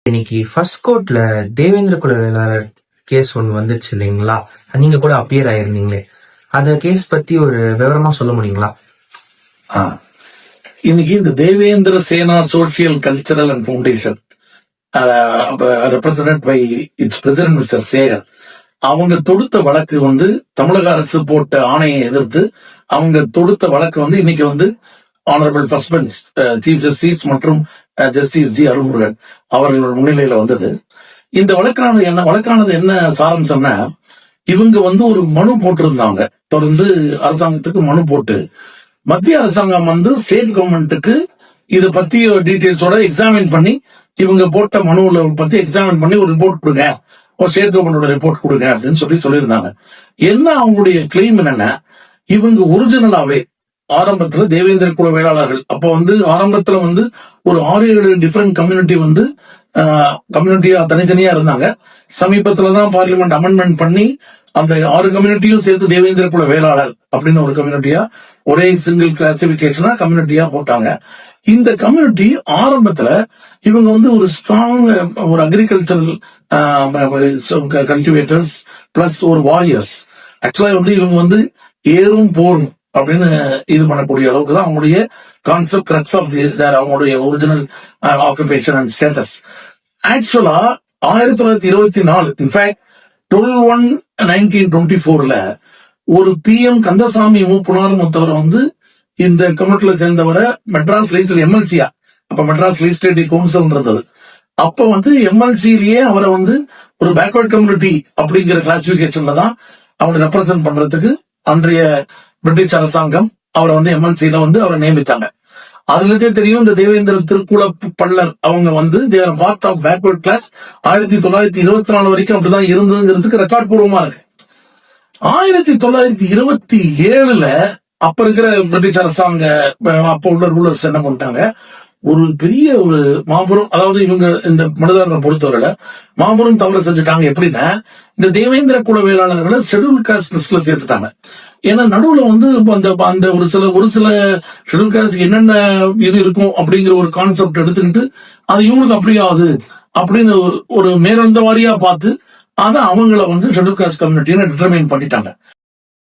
இன்னைக்கு ஃபர்ஸ்ட் கோர்ட்ல தேவேந்திர குல வேளாளர் கேஸ் ஒன்று வந்துச்சு இல்லைங்களா? நீங்க கூட அப்பியர் ஆயிருந்தீங்களே, அந்த கேஸ் பத்தி ஒரு விவரமா சொல்ல முடியுங்களா? இன்னைக்கு இந்த Devendra Sena social cultural and foundation represent by its president mister Sekar, அவங்க தொடுத்த வழக்கு வந்து தமிழக அரசு போட்ட ஆணையை எதிர்த்து அவங்க தொடுத்த வழக்கு வந்து இன்னைக்கு வந்து honourable first bench chief justice மற்றும் ஜஸ்டிஸ் ஜி அருள்முருகன் அவர்கள் முன்னிலையில வந்தது. இந்த வழக்கானது என்ன சாராம்சம்னா, இவங்க வந்து ஒரு மனு போட்டிருந்தாங்க, தொடர்ந்து அரசாங்கத்துக்கு மனு போட்டு மத்திய அரசாங்கம் வந்து ஸ்டேட் கவர்மெண்ட்டுக்கு இதை பத்தி டீடைல்ஸோட எக்ஸாமின் பண்ணி இவங்க போட்ட மனுவில் பத்தி எக்ஸாமின் பண்ணி ஒரு ரிப்போர்ட் கொடுங்க, ஒரு ஸ்டேட் கவர்மெண்டோட ரிப்போர்ட் கொடுங்க அப்படின்னு சொல்லியிருந்தாங்க. என்ன அவங்களுடைய கிளைம் என்னன்னா, இவங்க ஒரிஜினலாவே ஆரம்பத்துல தேவேந்திர குல வேளாளர்கள் அப்ப வந்து ஆரம்பத்துல வந்து ஒரு 6-7 டிஃபரெண்ட் கம்யூனிட்டி வந்து கம்யூனிட்டியா தனித்தனியா இருந்தாங்க. சமீபத்துலதான் பார்லிமெண்ட் அமெண்ட்மெண்ட் பண்ணி அந்த 6 கம்யூனிட்டியும் சேர்த்து தேவேந்திர குல வேளாளர் அப்படின்னு ஒரு கம்யூனிட்டியா ஒரே சிங்கிள் கிளாசிபிகேஷனா கம்யூனிட்டியா போட்டாங்க. இந்த கம்யூனிட்டி ஆரம்பத்துல இவங்க வந்து ஒரு ஸ்ட்ராங் ஒரு அக்ரிகல்ச்சரல் கல்டிவேட்டர்ஸ் பிளஸ் ஒரு வாரியர்ஸ். ஆக்சுவலா வந்து இவங்க வந்து ஏறும் போரும் அப்படின்னு இது பண்ணக்கூடிய அளவுக்கு தான் அவங்களுடைய கான்செப்ட் கிரக்ஸ் ஆஃப் அவங்களுடைய ஒரிஜினல் ஆக்குபேஷன் அண்ட் ஸ்டேட்டஸ். ஆக்சுவலா 1924 இன்ஃபேக்ட் 12/1/1924 ஒரு PM கந்தசாமி மூப்பனார் ஒருத்தவரை வந்து இந்த கம்யூனிட்டியில சேர்ந்தவரை மெட்ராஸ் லெஜிஸ்லேட்டிவ் MLC-யா, அப்ப மெட்ராஸ் லெஜிஸ்லேட்டிவ் கவுன்சில் இருந்தது, அப்ப வந்து MLC-லயே அவரை வந்து ஒரு பேக்வர்ட் கம்யூனிட்டி அப்படிங்கிற கிளாசிபிகேஷன்ல தான் அவங்களை ரெப்ரசென்ட் பண்றதுக்கு அன்றைய பிரிட்டிஷ் அரசாங்கம் அவரை வந்து MLC-ல வந்து அவரை நியமித்தாங்க. அதுலதே தெரியும், இந்த தேவேந்திர திருக்குல பள்ளர் அவங்க வந்து their part of backward class 1924 வரைக்கும் அப்படிதான் இருந்ததுங்கிறதுக்கு ரெக்கார்ட் பூர்வமா இருக்கு. 1927 அப்ப இருக்கிற பிரிட்டிஷ் அரசாங்க அப்ப உள்ள ரூலர்ஸ் என்ன பண்ணிட்டாங்க, ஒரு பெரிய ஒரு மாபெரும், அதாவது இவங்க இந்த மனுதாரரை பொறுத்தவரையில மாபெரும் தவறு செஞ்சுட்டாங்க. எப்படின்னா, இந்த தேவேந்திர குல வேளாளர்களை ஷெட்யூல் காஸ்ட் லிஸ்ட்ல சேர்த்துட்டாங்க. ஏன்னா நடுவுல வந்து அந்த ஒரு சில ஷெட்யூல் காஸ்ட் என்னென்ன இது இருக்கும் அப்படிங்கிற ஒரு கான்செப்ட் எடுத்துக்கிட்டு அது இவங்களுக்கு அப்படியாது அப்படின்னு ஒரு மேலந்த வாரியா பார்த்து அதை அவங்கள வந்து ஷெட்யூல் காஸ்ட் கம்யூனிட்டின்னு டிட்டர்மைன் பண்ணிட்டாங்க.